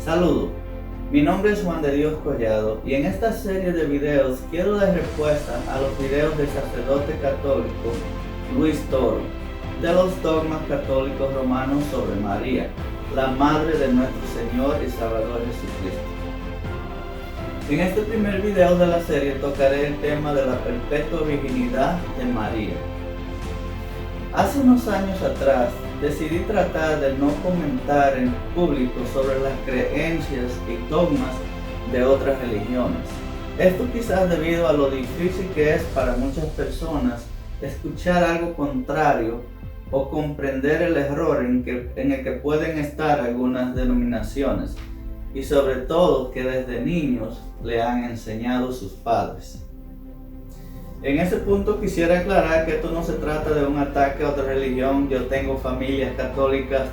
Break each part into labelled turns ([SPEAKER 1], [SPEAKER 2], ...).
[SPEAKER 1] Saludos, mi nombre es Juan de Dios Collado y en esta serie de videos quiero dar respuesta a los videos del sacerdote católico Luis Toro de los dogmas católicos romanos sobre María, la Madre de nuestro Señor y Salvador Jesucristo. En este primer video de la serie tocaré el tema de la perpetua virginidad de María. Hace unos años atrás decidí tratar de no comentar en público sobre las creencias y dogmas de otras religiones. Esto quizás debido a lo difícil que es para muchas personas escuchar algo contrario o comprender el error en el que pueden estar algunas denominaciones y sobre todo que desde niños le han enseñado sus padres. En ese punto quisiera aclarar que esto no se trata de un ataque a otra religión. Yo tengo familias católicas,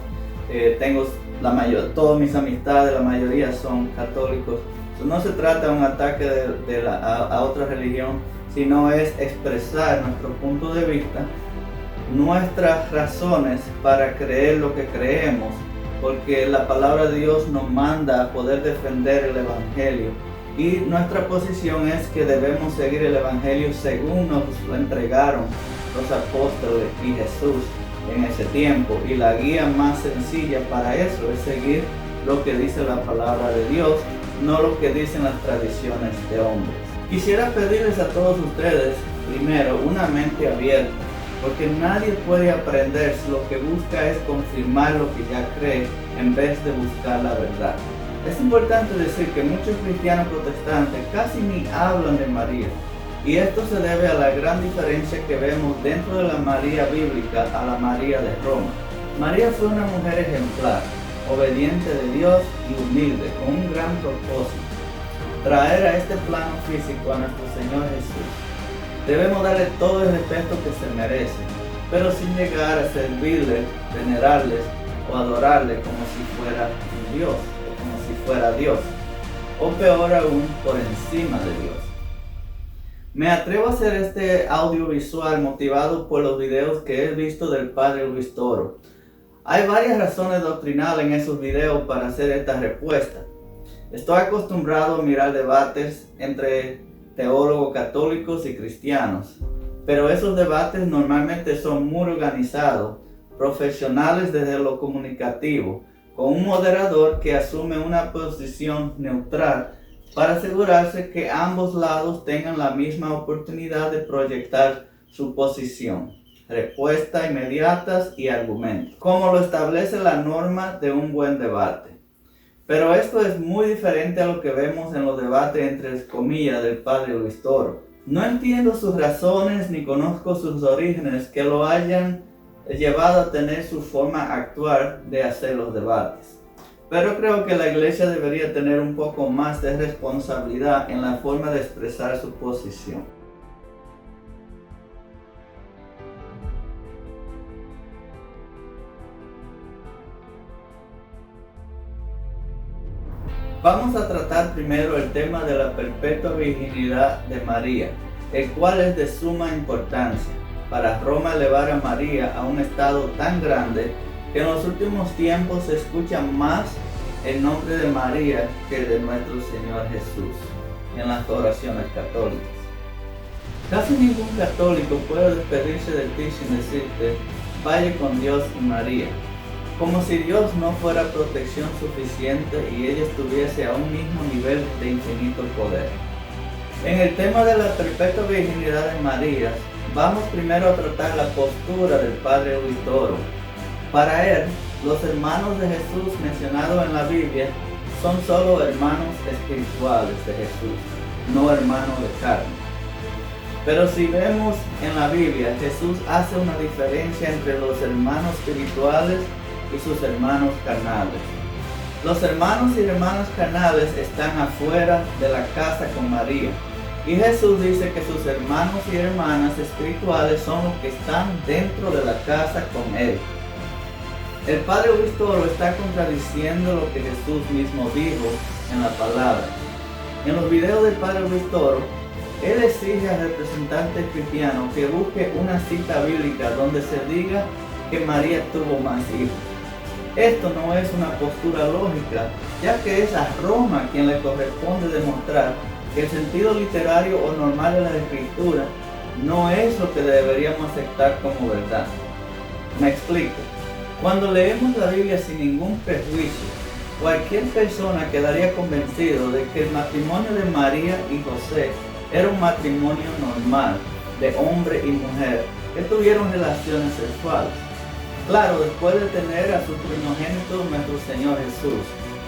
[SPEAKER 1] todas mis amistades, la mayoría son católicos. No se trata de un ataque a otra religión, sino es expresar nuestro punto de vista, nuestras razones para creer lo que creemos, porque la palabra de Dios nos manda a poder defender el Evangelio. Y nuestra posición es que debemos seguir el Evangelio según nos lo entregaron los apóstoles y Jesús en ese tiempo. Y la guía más sencilla para eso es seguir lo que dice la palabra de Dios, no lo que dicen las tradiciones de hombres. Quisiera pedirles a todos ustedes, primero, una mente abierta, porque nadie puede aprender si lo que busca es confirmar lo que ya cree en vez de buscar la verdad. Es importante decir que muchos cristianos protestantes casi ni hablan de María, y esto se debe a la gran diferencia que vemos dentro de la María bíblica a la María de Roma. María fue una mujer ejemplar, obediente de Dios y humilde, con un gran propósito: traer a este plano físico a nuestro Señor Jesús. Debemos darle todo el respeto que se merece, pero sin llegar a servirle, venerarles o adorarle como si fuera un Dios, como si fuera Dios, o peor aún, por encima de Dios. Me atrevo a hacer este audiovisual motivado por los videos que he visto del padre Luis Toro. Hay varias razones doctrinales en esos videos para hacer esta respuesta. Estoy acostumbrado a mirar debates entre teólogos católicos y cristianos, pero esos debates normalmente son muy organizados, profesionales desde lo comunicativo, con un moderador que asume una posición neutral para asegurarse que ambos lados tengan la misma oportunidad de proyectar su posición, respuestas inmediatas y argumentos, como lo establece la norma de un buen debate. Pero esto es muy diferente a lo que vemos en los debates entre comillas del padre Luis Toro. No entiendo sus razones ni conozco sus orígenes que lo hayan llevado a tener su forma actual de hacer los debates. Pero creo que la iglesia debería tener un poco más de responsabilidad en la forma de expresar su posición. Vamos a tratar primero el tema de la perpetua virginidad de María, el cual es de suma importancia para Roma elevar a María a un estado tan grande que en los últimos tiempos se escucha más el nombre de María que el de nuestro Señor Jesús en las oraciones católicas. Casi ningún católico puede despedirse de ti sin decirte: vaya con Dios y María, como si Dios no fuera protección suficiente y ella estuviese a un mismo nivel de infinito poder. En el tema de la perpetua virginidad de María, vamos primero a tratar la postura del padre Luis Toro. Para él, los hermanos de Jesús mencionados en la Biblia son solo hermanos espirituales de Jesús, no hermanos de carne. Pero si vemos en la Biblia, Jesús hace una diferencia entre los hermanos espirituales y sus hermanos carnales. Los hermanos y hermanas carnales están afuera de la casa con María, y Jesús dice que sus hermanos y hermanas espirituales son los que están dentro de la casa con Él. El padre Luis Toro está contradiciendo lo que Jesús mismo dijo en la palabra. En los videos del padre Luis Toro, él exige al representante cristiano que busque una cita bíblica donde se diga que María tuvo más hijos. Esto no es una postura lógica ya que es a Roma quien le corresponde demostrar que el sentido literario o normal de la escritura no es lo que deberíamos aceptar como verdad. Me explico. Cuando leemos la Biblia sin ningún prejuicio, cualquier persona quedaría convencido de que el matrimonio de María y José era un matrimonio normal de hombre y mujer que tuvieron relaciones sexuales. Claro, después de tener a su primogénito nuestro Señor Jesús.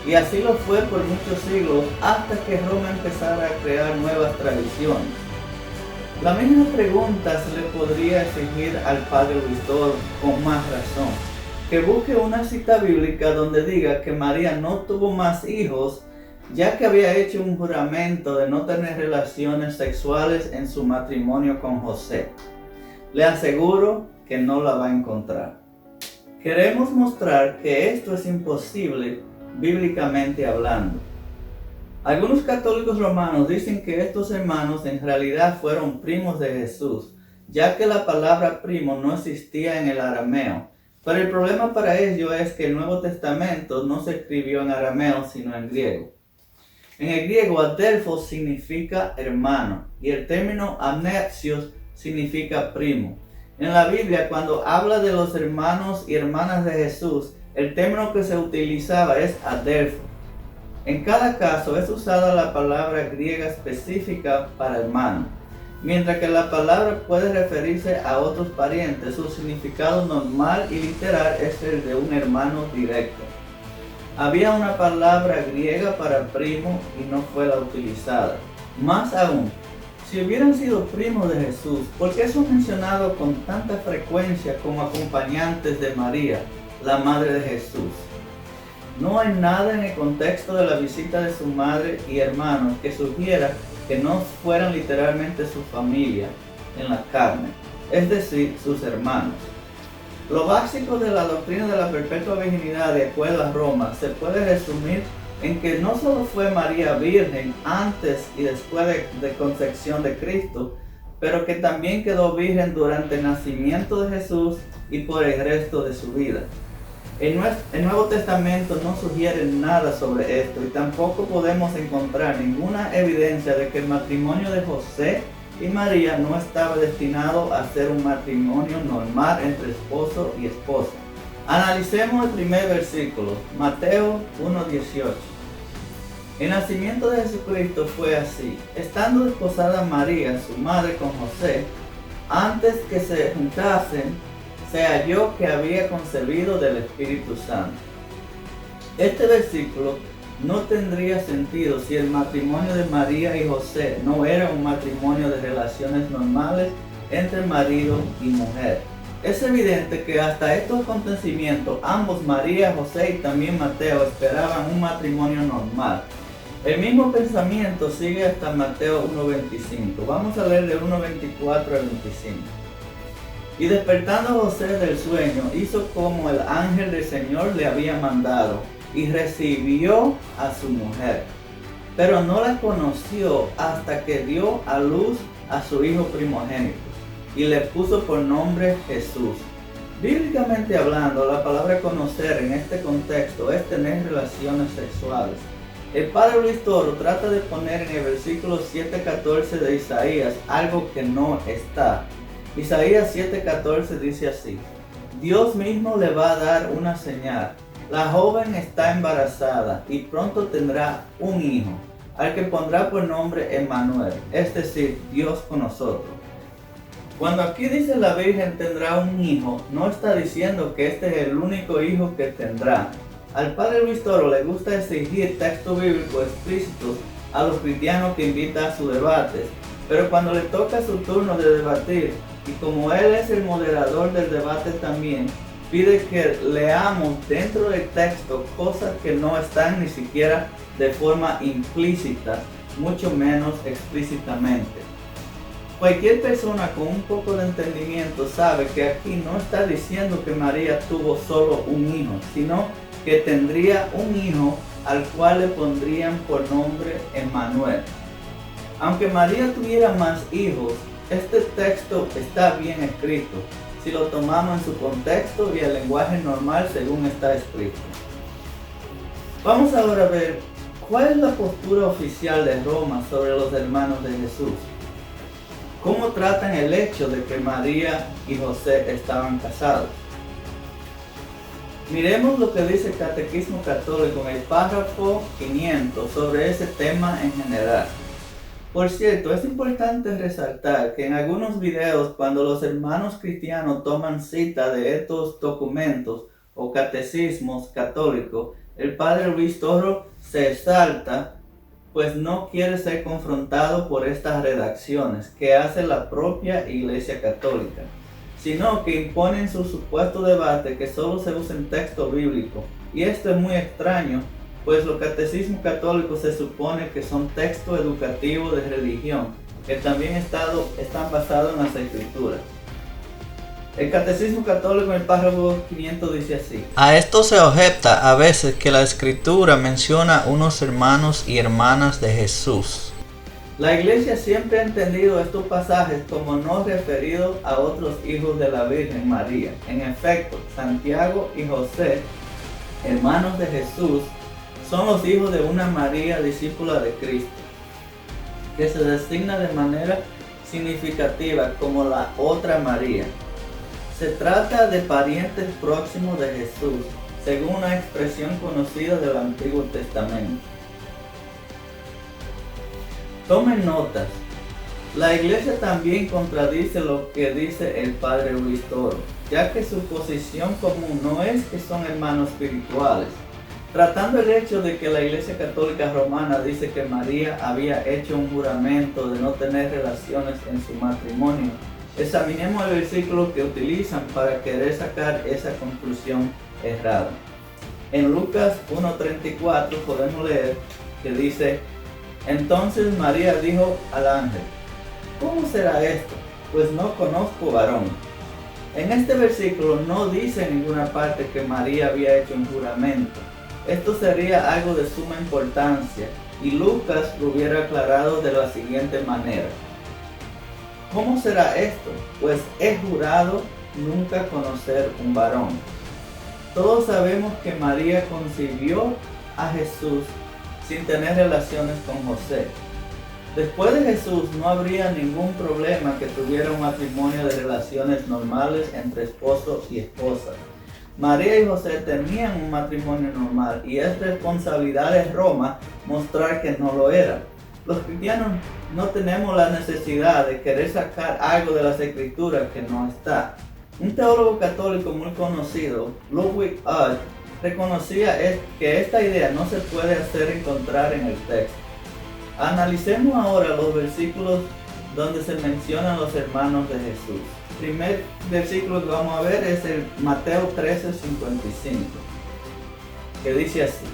[SPEAKER 1] Y así lo fue por muchos siglos hasta que Roma empezara a crear nuevas tradiciones. La misma pregunta se le podría exigir al padre Luistor con más razón. Que busque una cita bíblica donde diga que María no tuvo más hijos, ya que había hecho un juramento de no tener relaciones sexuales en su matrimonio con José. Le aseguro que no la va a encontrar. Queremos mostrar que esto es imposible bíblicamente hablando. Algunos católicos romanos dicen que estos hermanos en realidad fueron primos de Jesús, ya que la palabra primo no existía en el arameo. Pero el problema para ellos es que el Nuevo Testamento no se escribió en arameo, sino en griego. En el griego, adelphos significa hermano, y el término amnetsios significa primo. En la Biblia, cuando habla de los hermanos y hermanas de Jesús, el término que se utilizaba es adelphos. En cada caso es usada la palabra griega específica para hermano. Mientras que la palabra puede referirse a otros parientes, su significado normal y literal es el de un hermano directo. Había una palabra griega para primo y no fue la utilizada. Más aún, si hubieran sido primos de Jesús, ¿por qué son mencionados con tanta frecuencia como acompañantes de María, la madre de Jesús? No hay nada en el contexto de la visita de su madre y hermanos que sugiera que no fueran literalmente su familia en la carne, es decir, sus hermanos. Lo básico de la doctrina de la perpetua virginidad de acuerdo a Roma se puede resumir en que no solo fue María virgen antes y después de concepción de Cristo, pero que también quedó virgen durante el nacimiento de Jesús y por el resto de su vida. El Nuevo Testamento no sugiere nada sobre esto y tampoco podemos encontrar ninguna evidencia de que el matrimonio de José y María no estaba destinado a ser un matrimonio normal entre esposo y esposa. Analicemos el primer versículo, Mateo 1:18. El nacimiento de Jesucristo fue así. Estando desposada María, su madre, con José, antes que se juntasen, se halló que había concebido del Espíritu Santo. Este versículo no tendría sentido si el matrimonio de María y José no era un matrimonio de relaciones normales entre marido y mujer. Es evidente que hasta estos acontecimientos, ambos, María, José y también Mateo, esperaban un matrimonio normal. El mismo pensamiento sigue hasta Mateo 1:25. Vamos a leer de 1:24 al 25. Y despertando José del sueño, hizo como el ángel del Señor le había mandado, y recibió a su mujer. Pero no la conoció hasta que dio a luz a su hijo primogénito, y le puso por nombre Jesús. Bíblicamente hablando, la palabra conocer en este contexto es tener relaciones sexuales. El padre Luis Toro trata de poner en el versículo 7:14 de Isaías algo que no está. Isaías 7:14 dice así: Dios mismo le va a dar una señal. La joven está embarazada y pronto tendrá un hijo, al que pondrá por nombre Emmanuel, es decir, Dios con nosotros. Cuando aquí dice la Virgen tendrá un hijo, no está diciendo que este es el único hijo que tendrá. Al padre Luis Toro le gusta exigir textos bíblicos explícitos a los cristianos que invita a sus debates, pero cuando le toca su turno de debatir, y como él es el moderador del debate también, pide que leamos dentro del texto cosas que no están ni siquiera de forma implícita, mucho menos explícitamente. Cualquier persona con un poco de entendimiento sabe que aquí no está diciendo que María tuvo solo un hijo, sino que tendría un hijo al cual le pondrían por nombre Emmanuel. Aunque María tuviera más hijos, este texto está bien escrito, si lo tomamos en su contexto y el lenguaje normal según está escrito. Vamos ahora a ver cuál es la postura oficial de Roma sobre los hermanos de Jesús. ¿Cómo tratan el hecho de que María y José estaban casados? Miremos lo que dice el Catecismo Católico en el párrafo 500 sobre ese tema en general. Por cierto, es importante resaltar que en algunos videos, cuando los hermanos cristianos toman cita de estos documentos o catecismos católicos, el padre Luis Toro se exalta, pues no quiere ser confrontado por estas redacciones que hace la propia Iglesia Católica, sino que imponen su supuesto debate que solo se usa en texto bíblico. Y esto es muy extraño, pues los catecismos católicos se supone que son textos educativos de religión, que también están basados en las escrituras. El Catecismo Católico en el párrafo 500 dice así: a esto se objeta a veces que la Escritura menciona unos hermanos y hermanas de Jesús. La Iglesia siempre ha entendido estos pasajes como no referidos a otros hijos de la Virgen María. En efecto, Santiago y José, hermanos de Jesús, son los hijos de una María discípula de Cristo, que se designa de manera significativa como la otra María. Se trata de parientes próximos de Jesús, según una expresión conocida del Antiguo Testamento. Tomen notas. La Iglesia también contradice lo que dice el padre Luis Toro, ya que su posición común no es que son hermanos espirituales. Tratando el hecho de que la Iglesia Católica Romana dice que María había hecho un juramento de no tener relaciones en su matrimonio, examinemos el versículo que utilizan para querer sacar esa conclusión errada. En Lucas 1:34 podemos leer que dice: entonces María dijo al ángel: ¿cómo será esto? Pues no conozco varón. En este versículo no dice en ninguna parte que María había hecho un juramento. Esto sería algo de suma importancia y Lucas lo hubiera aclarado de la siguiente manera: ¿cómo será esto? Pues he jurado nunca conocer un varón. Todos sabemos que María concibió a Jesús sin tener relaciones con José. Después de Jesús no habría ningún problema que tuviera un matrimonio de relaciones normales entre esposo y esposa. María y José tenían un matrimonio normal y es responsabilidad de Roma mostrar que no lo era. Los cristianos no tenemos la necesidad de querer sacar algo de las escrituras que no está. Un teólogo católico muy conocido, Ludwig Uth, reconocía que esta idea no se puede hacer encontrar en el texto. Analicemos ahora los versículos donde se mencionan los hermanos de Jesús. El primer versículo que vamos a ver es el Mateo 13:55, que dice así: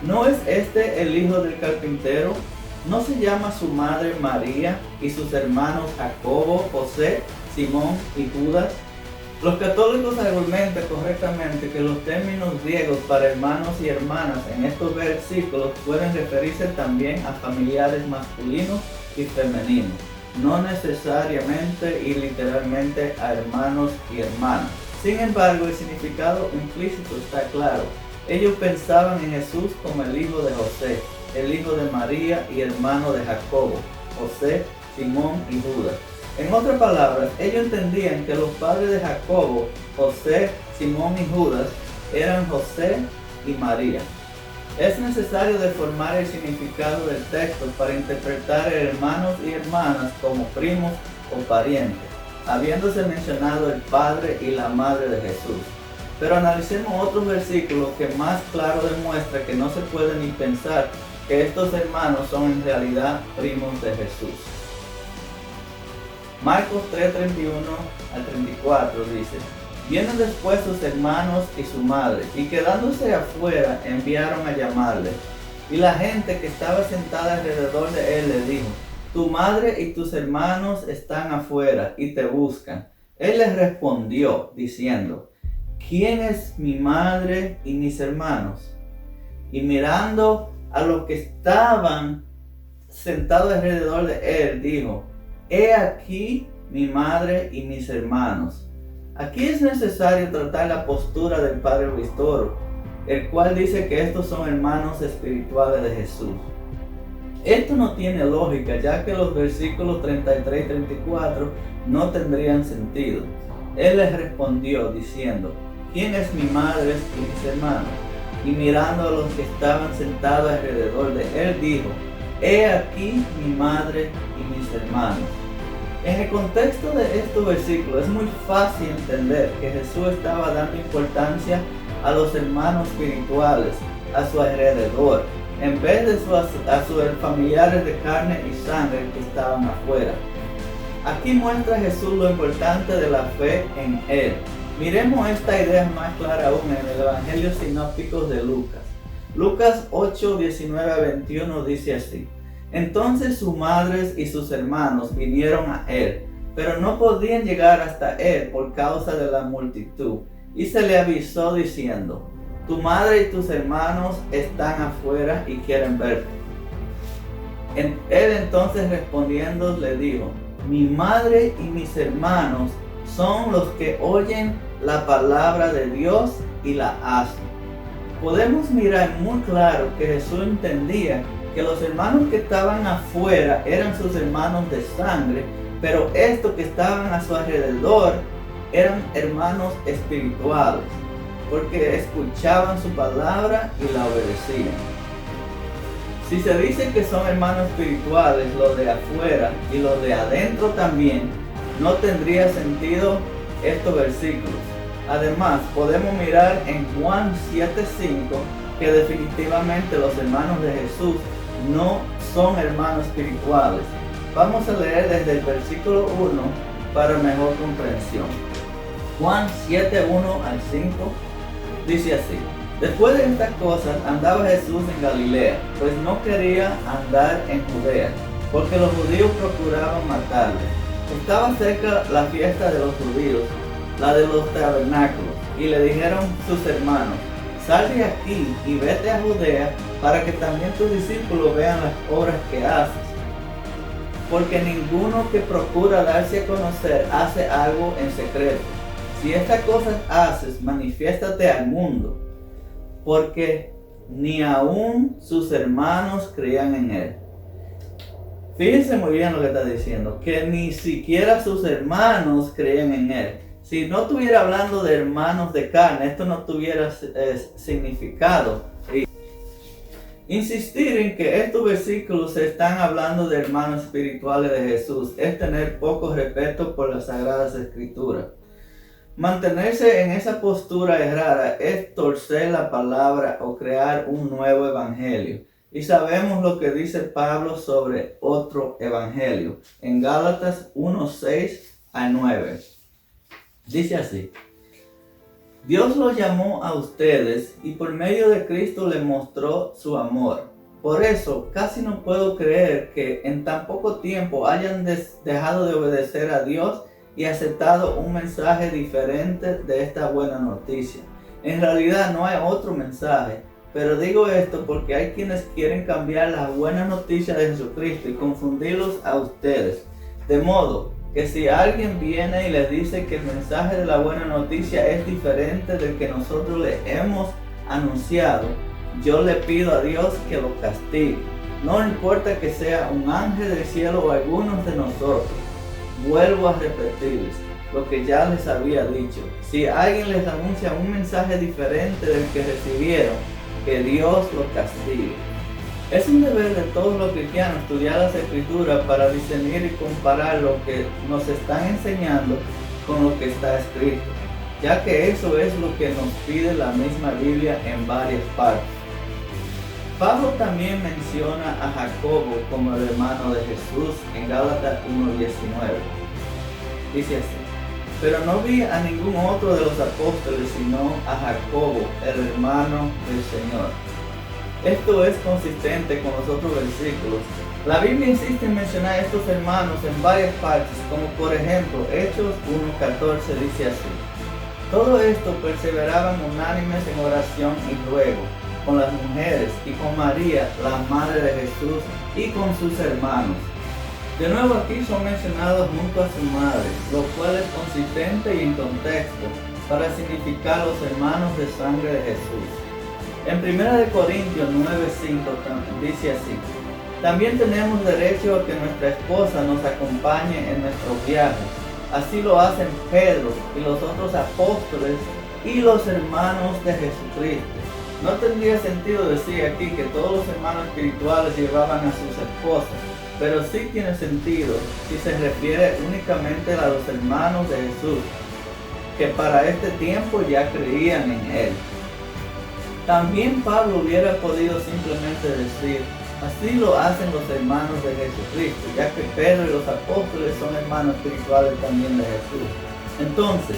[SPEAKER 1] ¿no es este el hijo del carpintero? ¿No se llama su madre María y sus hermanos Jacobo, José, Simón y Judas? Los católicos argumentan correctamente que los términos griegos para hermanos y hermanas en estos versículos pueden referirse también a familiares masculinos y femeninos, no necesariamente y literalmente a hermanos y hermanas. Sin embargo, el significado implícito está claro. Ellos pensaban en Jesús como el hijo de José, el hijo de María y hermano de Jacobo, José, Simón y Judas. En otras palabras, ellos entendían que los padres de Jacobo, José, Simón y Judas eran José y María. Es necesario deformar el significado del texto para interpretar hermanos y hermanas como primos o parientes, habiéndose mencionado el padre y la madre de Jesús. Pero analicemos otros versículos que más claro demuestra que no se puede ni pensar que estos hermanos son en realidad primos de Jesús. Marcos 3:31 al 34 dice: vienen después sus hermanos y su madre, y quedándose afuera enviaron a llamarle. Y la gente que estaba sentada alrededor de él le dijo: tu madre y tus hermanos están afuera y te buscan. Él les respondió diciendo: ¿quién es mi madre y mis hermanos? Y mirando a los que estaban sentados alrededor de él, dijo: he aquí mi madre y mis hermanos. Aquí es necesario tratar la postura del padre Luis Toro. el cual dice que estos son hermanos espirituales de Jesús. Esto no tiene lógica, ya que los versículos 33 y 34 no tendrían sentido. Él les respondió diciendo: ¿quién es mi madre y mis hermanos? Y mirando a los que estaban sentados alrededor de él, dijo: he aquí mi madre y mis hermanos. En el contexto de estos versículos es muy fácil entender que Jesús estaba dando importancia a los hermanos espirituales a su alrededor, en vez de a sus familiares de carne y sangre que estaban afuera. Aquí muestra Jesús lo importante de la fe en Él. Miremos esta idea más clara aún en el Evangelio sinóptico de Lucas. Lucas 8, 19 a 21 dice así: entonces sus madres y sus hermanos vinieron a Él, pero no podían llegar hasta Él por causa de la multitud, y se le avisó diciendo: tu madre y tus hermanos están afuera y quieren verte. Él entonces respondiendo le dijo: mi madre y mis hermanos son los que oyen la palabra de Dios y la hacen. Podemos mirar muy claro que Jesús entendía que los hermanos que estaban afuera eran sus hermanos de sangre, pero estos que estaban a su alrededor eran hermanos espirituales, porque escuchaban su palabra y la obedecían. Si se dice que son hermanos espirituales los de afuera y los de adentro también, no tendría sentido estos versículos. Además, podemos mirar en Juan 7:5 que definitivamente los hermanos de Jesús no son hermanos espirituales. Vamos a leer desde el versículo 1 para mejor comprensión. Juan 7:1 al 5 dice así: después de estas cosas andaba Jesús en Galilea, pues no quería andar en Judea, porque los judíos procuraban matarle. Estaba cerca la fiesta de los judíos, la de los tabernáculos, y le dijeron sus hermanos: sal de aquí y vete a Judea, para que también tus discípulos vean las obras que haces. Porque ninguno que procura darse a conocer hace algo en secreto. Si estas cosas haces, manifiéstate al mundo, porque ni aun sus hermanos creían en él. Fíjense muy bien lo que está diciendo, que ni siquiera sus hermanos creían en él. Si no estuviera hablando de hermanos de carne, esto no tuviera significado. Insistir en que estos versículos están hablando de hermanos espirituales de Jesús es tener poco respeto por las Sagradas Escrituras. Mantenerse en esa postura errada es torcer la palabra o crear un nuevo evangelio. Y sabemos lo que dice Pablo sobre otro evangelio en Gálatas 1:6 al 9. Dice así: Dios los llamó a ustedes y por medio de Cristo les mostró su amor. Por eso casi no puedo creer que en tan poco tiempo hayan dejado de obedecer a Dios y aceptado un mensaje diferente de esta buena noticia. En realidad no hay otro mensaje, pero digo esto porque hay quienes quieren cambiar las buenas noticias de Jesucristo y confundirlos a ustedes. De modo que si alguien viene y les dice que el mensaje de la buena noticia es diferente del que nosotros le hemos anunciado, yo le pido a Dios que lo castigue. No importa que sea un ángel del cielo o algunos de nosotros. Vuelvo a repetirles lo que ya les había dicho. Si alguien les anuncia un mensaje diferente del que recibieron, que Dios lo castigue. Es un deber de todos los cristianos estudiar las Escrituras para discernir y comparar lo que nos están enseñando con lo que está escrito, ya que eso es lo que nos pide la misma Biblia en varias partes. Pablo también menciona a Jacobo como el hermano de Jesús en Gálatas 1:19. Dice así: pero no vi a ningún otro de los apóstoles sino a Jacobo, el hermano del Señor. Esto es consistente con los otros versículos. La Biblia insiste en mencionar a estos hermanos en varias partes, como por ejemplo Hechos 1:14 dice así: todo esto perseveraban unánimes en oración y ruego, con las mujeres y con María, la madre de Jesús, y con sus hermanos. De nuevo aquí son mencionados junto a su madre, lo cual es consistente y en contexto para significar los hermanos de sangre de Jesús. En 1 Corintios 9:5 dice así: también tenemos derecho a que nuestra esposa nos acompañe en nuestros viajes. Así lo hacen Pedro y los otros apóstoles y los hermanos de Jesucristo. No tendría sentido decir aquí que todos los hermanos espirituales llevaban a sus esposas, pero sí tiene sentido si se refiere únicamente a los hermanos de Jesús, que para este tiempo ya creían en Él. También Pablo hubiera podido simplemente decir: así lo hacen los hermanos de Jesucristo, ya que Pedro y los apóstoles son hermanos espirituales también de Jesús. Entonces,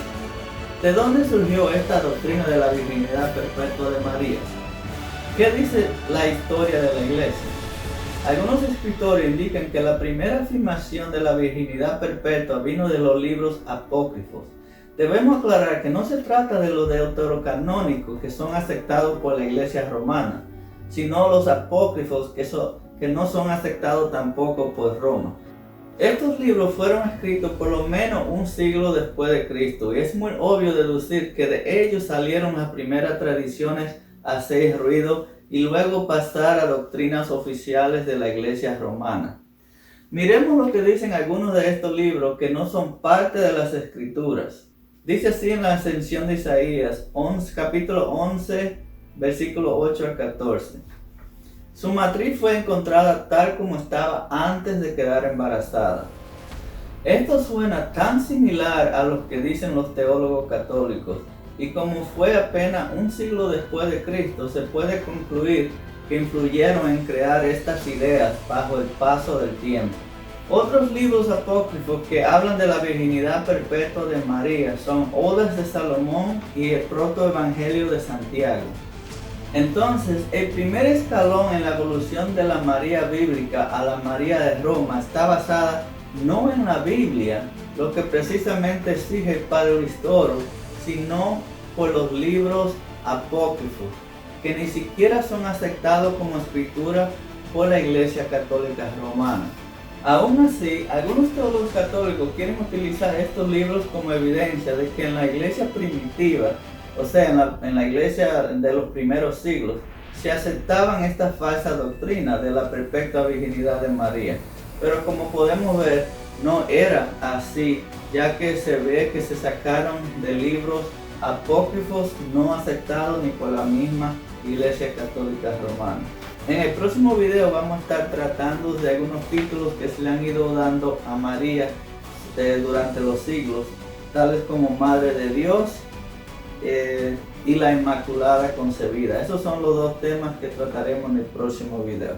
[SPEAKER 1] ¿de dónde surgió esta doctrina de la virginidad perpetua de María? ¿Qué dice la historia de la iglesia? Algunos escritores indican que la primera afirmación de la virginidad perpetua vino de los libros apócrifos. Debemos aclarar que no se trata de los deuterocanónicos que son aceptados por la iglesia romana, sino los apócrifos que no son aceptados tampoco por Roma. Estos libros fueron escritos por lo menos un siglo después de Cristo, y es muy obvio deducir que de ellos salieron las primeras tradiciones a hacer ruido y luego pasar a doctrinas oficiales de la iglesia romana. Miremos lo que dicen algunos de estos libros que no son parte de las escrituras. Dice así en la Ascensión de Isaías, capítulo 11, versículo 8 al 14. Su matriz fue encontrada tal como estaba antes de quedar embarazada. Esto suena tan similar a lo que dicen los teólogos católicos, y como fue apenas un siglo después de Cristo, se puede concluir que influyeron en crear estas ideas bajo el paso del tiempo. Otros libros apócrifos que hablan de la virginidad perpetua de María son Odas de Salomón y el Protoevangelio de Santiago. Entonces, el primer escalón en la evolución de la María bíblica a la María de Roma está basada no en la Biblia, lo que precisamente exige el Padre Listoro, sino por los libros apócrifos, que ni siquiera son aceptados como escritura por la Iglesia Católica Romana. Aún así, algunos teólogos católicos quieren utilizar estos libros como evidencia de que en la iglesia primitiva, o sea, en la iglesia de los primeros siglos, se aceptaban estas falsas doctrinas de la perpetua virginidad de María. Pero como podemos ver, no era así, ya que se ve que se sacaron de libros apócrifos no aceptados ni por la misma Iglesia Católica Romana. En el próximo video vamos a estar tratando de algunos títulos que se le han ido dando a María durante los siglos, tales como Madre de Dios y la Inmaculada Concebida. Esos son los dos temas que trataremos en el próximo video.